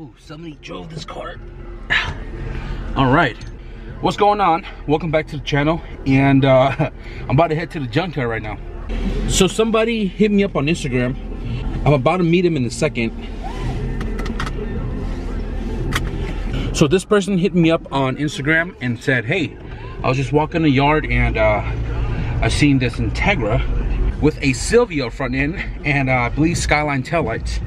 Ooh, somebody drove this car. All right, what's going on? Welcome back to the channel, and I'm about to head to the junkyard right now. So somebody hit me up on Instagram. I'm about to meet him in a second. So this person hit me up on Instagram and said, hey, I was just walking the yard and I seen this Integra with a Silvio front end and I believe Skyline taillights.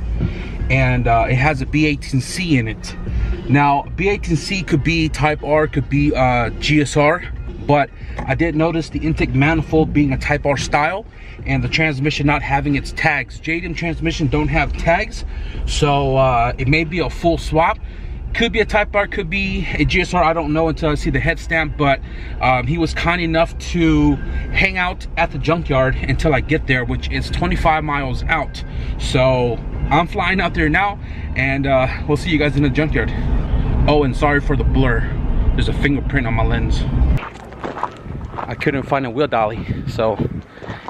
And it has a B18C in it. Now, B18C could be Type R, could be GSR, but I did notice the intake manifold being a Type R style and the transmission not having its tags. JDM transmission don't have tags, so it may be a full swap. Could be a Type R, could be a GSR, I don't know until I see the head stamp, but he was kind enough to hang out at the junkyard until I get there, which is 25 miles out. So I'm flying out there now, and we'll see you guys in the junkyard. Oh, and sorry for the blur. There's a fingerprint on my lens. I couldn't find a wheel dolly, so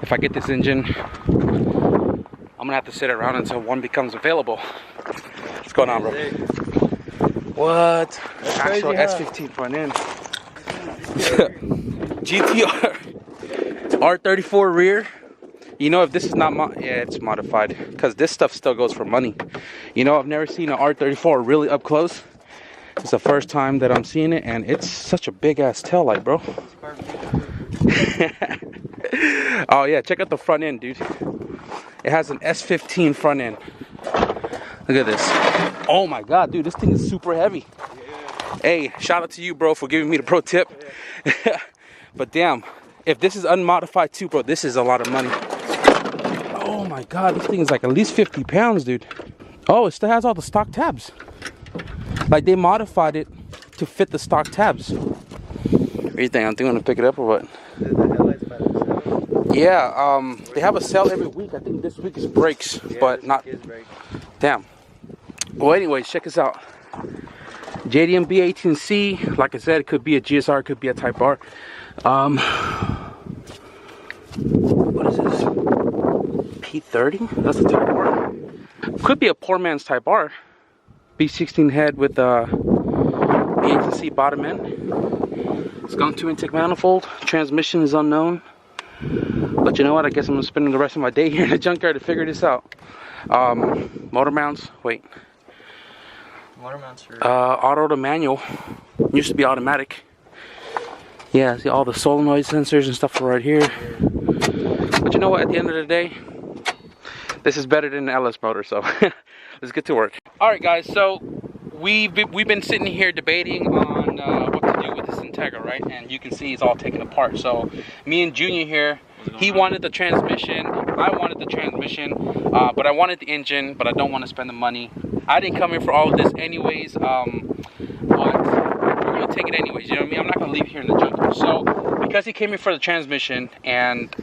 if I get this engine, I'm gonna have to sit around until one becomes available. What's going on, bro? What? Actual S15 front end. GTR R34 rear. You know, if this is not yeah, it's modified, because this stuff still goes for money. You know, I've never seen an R34 really up close. It's the first time that I'm seeing it, and it's such a big ass taillight, bro. Oh yeah, check out the front end, dude. It has an S15 front end. Look at this. Oh my god, dude, this thing is super heavy. Yeah. Hey, shout out to you, bro, for giving me the pro tip. Yeah. But damn, if this is unmodified too, bro, this is a lot of money. Oh my god, this thing is like at least 50 pounds, dude. Oh, it still has all the stock tabs. Like, they modified it to fit the stock tabs. What do you think? I'm thinking to pick it up or what? Yeah, they have a sale every week. I think this week is brakes, yeah, but not. Damn. Well, anyways, check this out. JDM B18C. Like I said, it could be a GSR, it could be a Type R. What is this? P30? That's a Type R. Could be a poor man's Type R. B16 head with B18C bottom end. It's gone to intake manifold. Transmission is unknown. But you know what? I guess I'm gonna spend the rest of my day here in the junkyard to figure this out. Motor mounts. Wait. Motor mounts for auto to manual. Used to be automatic. Yeah, see all the solenoid sensors and stuff are right here. But you know what? At the end of the day, this is better than the LS motor. So let's get to work. All right, guys. So we've been sitting here debating on what to do with this Integra, right? And you can see it's all taken apart. So me and Junior here, he wanted the transmission, I wanted the transmission, but I wanted the engine, but I don't want to spend the money. I didn't come here for all of this anyways, but we're gonna take it anyways, you know what I mean? I'm not gonna leave here in the junkyard. So because he came here for the transmission and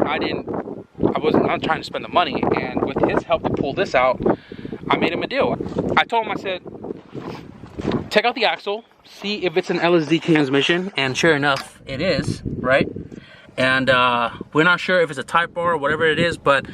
I wasn't trying to spend the money, and with his help to pull this out, I made him a deal. I told him, I said, take out the axle, see if it's an LSD transmission, and sure enough, it is, right? And we're not sure if it's a Type R or whatever it is, but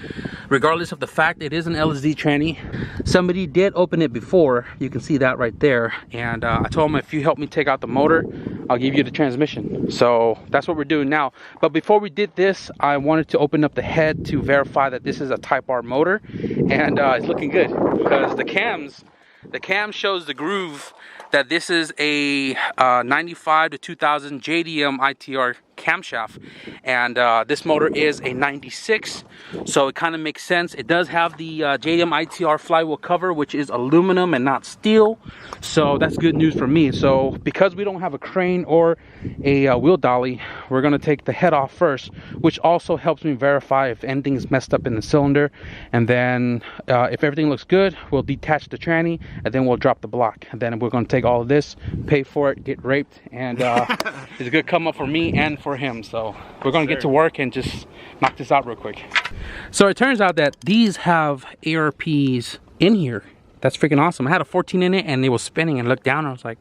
regardless of the fact, it is an LSD tranny. Somebody did open it before, you can see that right there, and I told him, if you help me take out the motor, I'll give you the transmission. So that's what we're doing now. But before we did this, I wanted to open up the head to verify that this is a Type R motor, and it's looking good, because the cam shows the groove that this is a 95 to 2000 JDM ITR camshaft, and this motor is a 96, so it kind of makes sense. It does have the JDM ITR flywheel cover, which is aluminum and not steel, so that's good news for me. So because we don't have a crane or a wheel dolly, we're going to take the head off first, which also helps me verify if anything's messed up in the cylinder, and then if everything looks good, we'll detach the tranny, and then we'll drop the block, and then we're going to take all of this, pay for it, get raped, and it's a good come up for me and for him. So we're going to get to work and just knock this out real quick. So it turns out that these have ARPs in here. That's freaking awesome. I had a 14 in it and it was spinning, and looked down and I was like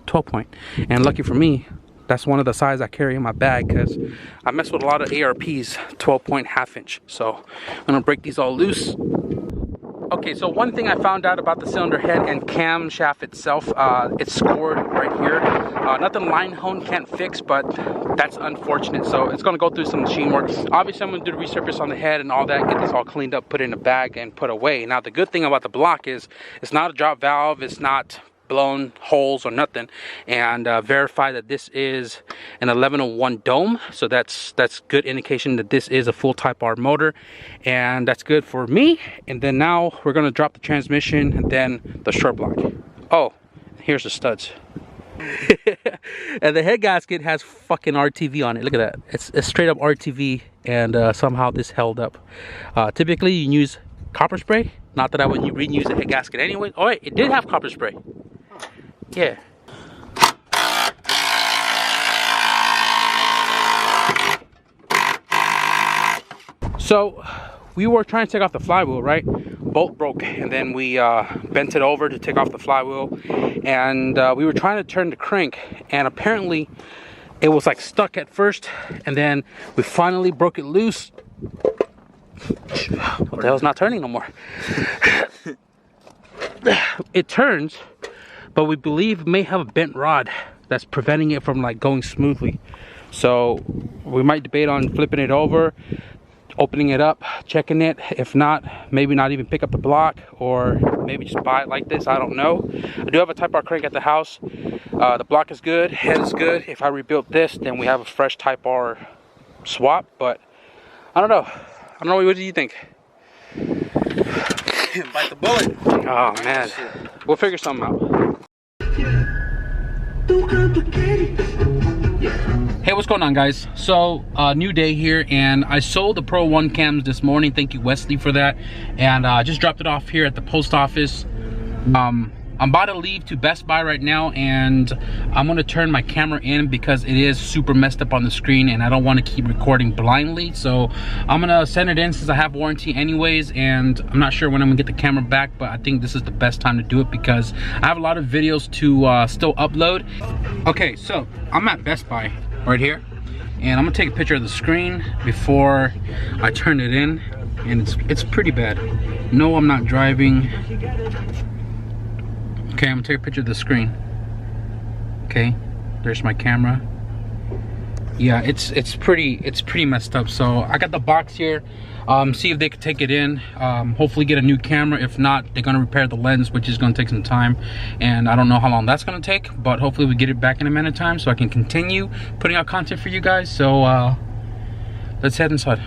12 point, and lucky for me, that's one of the sizes I carry in my bag, because I mess with a lot of ARPs, 12 point half inch. So I'm gonna break these all loose. Okay, so one thing I found out about the cylinder head and camshaft itself, it's scored right here. Nothing line hone can't fix, but that's unfortunate. So it's gonna go through some machine work. Obviously, I'm gonna do the resurface on the head and all that, get this all cleaned up, put in a bag, and put away. Now, the good thing about the block is it's not a drop valve, it's not blown holes or nothing, and verify that this is an 1101 dome, so that's good indication that this is a full type R motor, and that's good for me. And then now we're going to drop the transmission and then the short block. Oh, here's the studs. And the head gasket has fucking RTV on it. Look at that, it's straight up RTV, and somehow this held up. Typically you use copper spray, not that I would reuse a head gasket anyway. Oh wait, it did have copper spray. Yeah. So we were trying to take off the flywheel, right? Bolt broke, and then we bent it over to take off the flywheel, and we were trying to turn the crank, and apparently it was like stuck at first, and then we finally broke it loose. What the hell's not turning no more? It turns, but we believe it may have a bent rod that's preventing it from like going smoothly. So we might debate on flipping it over, opening it up, checking it. If not, maybe not even pick up the block, or maybe just buy it like this. I don't know. I do have a Type R crank at the house. The block is good, head is good. If I rebuilt this, then we have a fresh Type R swap, but I don't know. I don't know, what do you think? Bite the bullet. Oh man, we'll figure something out. Hey, what's going on, guys? So new day here, and I sold the Pro 1 cams this morning. Thank you, Wesley, for that. And I just dropped it off here at the post office. I'm about to leave to Best Buy right now, and I'm gonna turn my camera in because it is super messed up on the screen, and I don't want to keep recording blindly. So I'm gonna send it in since I have warranty anyways, and I'm not sure when I'm gonna get the camera back, but I think this is the best time to do it because I have a lot of videos to still upload. Okay, so I'm at Best Buy right here, and I'm gonna take a picture of the screen before I turn it in, and it's pretty bad. No, I'm not driving. Okay, I'm gonna take a picture of the screen. Okay, there's my camera. Yeah, it's pretty messed up. So I got the box here. See if they could take it in. Hopefully get a new camera. If not, they're gonna repair the lens, which is gonna take some time, and I don't know how long that's gonna take. But hopefully we get it back in a minute time so I can continue putting out content for you guys. So let's head inside.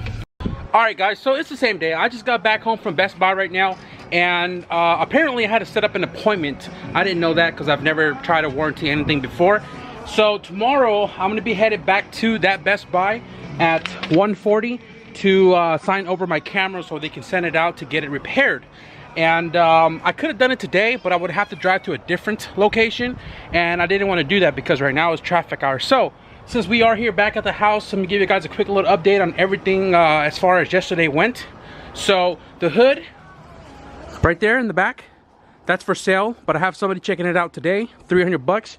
All right, guys. So it's the same day. I just got back home from Best Buy right now. And apparently I had to set up an appointment. I didn't know that because I've never tried to warranty anything before. So tomorrow I'm gonna be headed back to that Best Buy at 1:40 to sign over my camera so they can send it out to get it repaired. And I could have done it today, but I would have to drive to a different location, and I didn't want to do that because right now is traffic hour. So since we are here back at the house, I'm gonna give you guys a quick little update on everything as far as yesterday went. So the hood right there in the back, that's for sale, but I have somebody checking it out today, 300 bucks.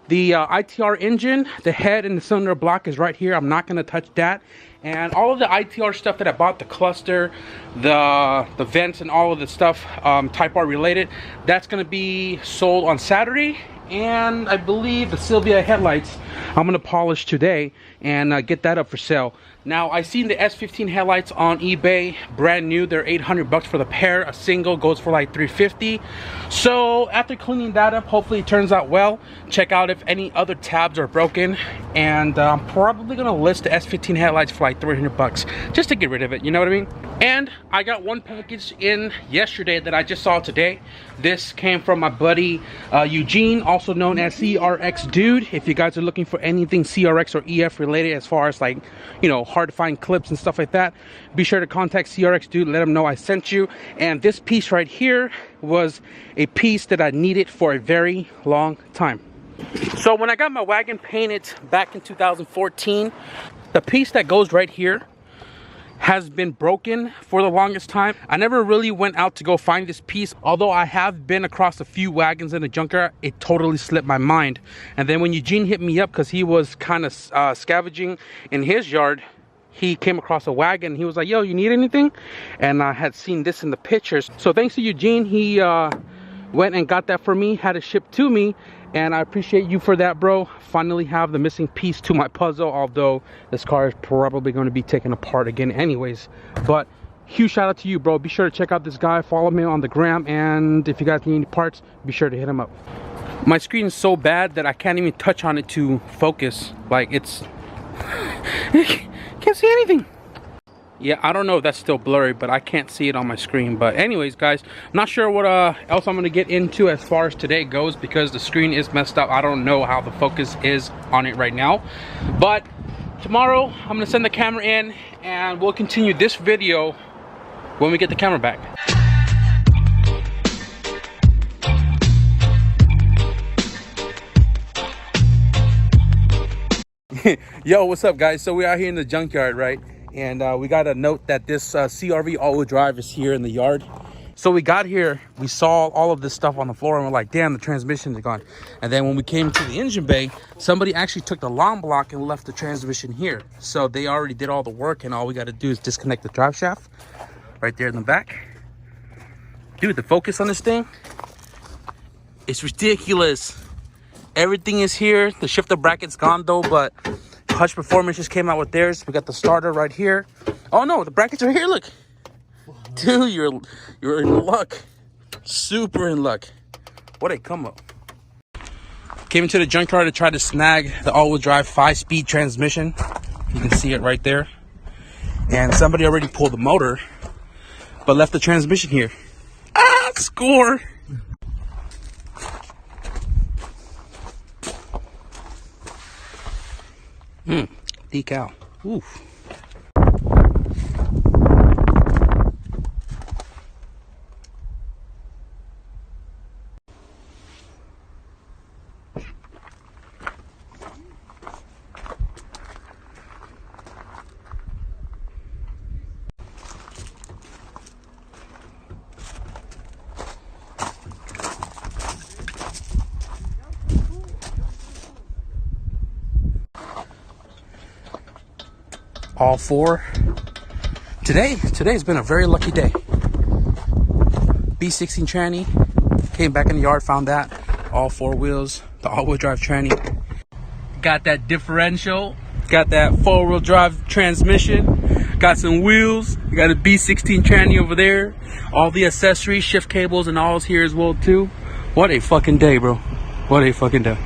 The ITR engine, the head and the cylinder block is right here. I'm not gonna touch that. And all of the ITR stuff that I bought, the cluster, the vents, and all of the stuff Type R related, that's gonna be sold on Saturday. And I believe the Sylvia headlights I'm gonna polish today and get that up for sale. Now, I seen the S15 headlights on eBay, brand new. They're 800 bucks for the pair. A single goes for like 350. So after cleaning that up, hopefully it turns out well. Check out if any other tabs are broken, and I'm probably gonna list the S15 headlights for like 300 bucks just to get rid of it, you know what I mean? And I got one package in yesterday that I just saw today. This came from my buddy Eugene, also known as CRX Dude. If you guys are looking for anything CRX or EF related as far as like, you know, hard to find clips and stuff like that, be sure to contact CRX Dude, let him know I sent you. And this piece right here was a piece that I needed for a very long time. So when I got my wagon painted back in 2014, the piece that goes right here has been broken for the longest time. I never really went out to go find this piece, although I have been across a few wagons in the junkyard. It totally slipped my mind. And then when Eugene hit me up because he was kind of scavenging in his yard, he came across a wagon. He was like, yo, you need anything? And I had seen this in the pictures. So thanks to Eugene, he went and got that for me, had it shipped to me, and I appreciate you for that, bro. Finally have the missing piece to my puzzle, although this car is probably going to be taken apart again anyways. But huge shout out to you, bro. Be sure to check out this guy, follow me on the gram, and if you guys need any parts, be sure to hit him up. My screen is so bad that I can't even touch on it to focus. Like, it's can't see anything. Yeah, I don't know if that's still blurry, but I can't see it on my screen. But anyways, guys, I'm not sure what else I'm gonna get into as far as today goes, because the screen is messed up. I don't know how the focus is on it right now. But tomorrow I'm gonna send the camera in and we'll continue this video when we get the camera back. Yo, what's up, guys? So we're out here in the junkyard, right? And we got a note that this CRV all-wheel drive is here in the yard. So we got here, we saw all of this stuff on the floor, and we're like, damn, the transmission is gone. And then when we came to the engine bay, somebody actually took the long block and left the transmission here. So they already did all the work, and all we got to do is disconnect the drive shaft right there in the back. Dude, the focus on this thing, it's ridiculous. Everything is here. The shifter bracket's gone though, but Hutch Performance just came out with theirs. We got the starter right here. Oh no, the brackets are here, look. Dude, you're in luck. Super in luck. What a come up. Came into the junkyard to try to snag the all-wheel drive 5-speed transmission. You can see it right there. And somebody already pulled the motor, but left the transmission here. Ah, score! Decal. Oof. All four. Today's been a very lucky day. B16 tranny, came back in the yard, found that. All four wheels, the all-wheel drive tranny. Got that differential, got that four-wheel drive transmission, got some wheels, got a B16 tranny over there. All the accessories, shift cables and all is here as well too. What a fucking day, bro. What a fucking day.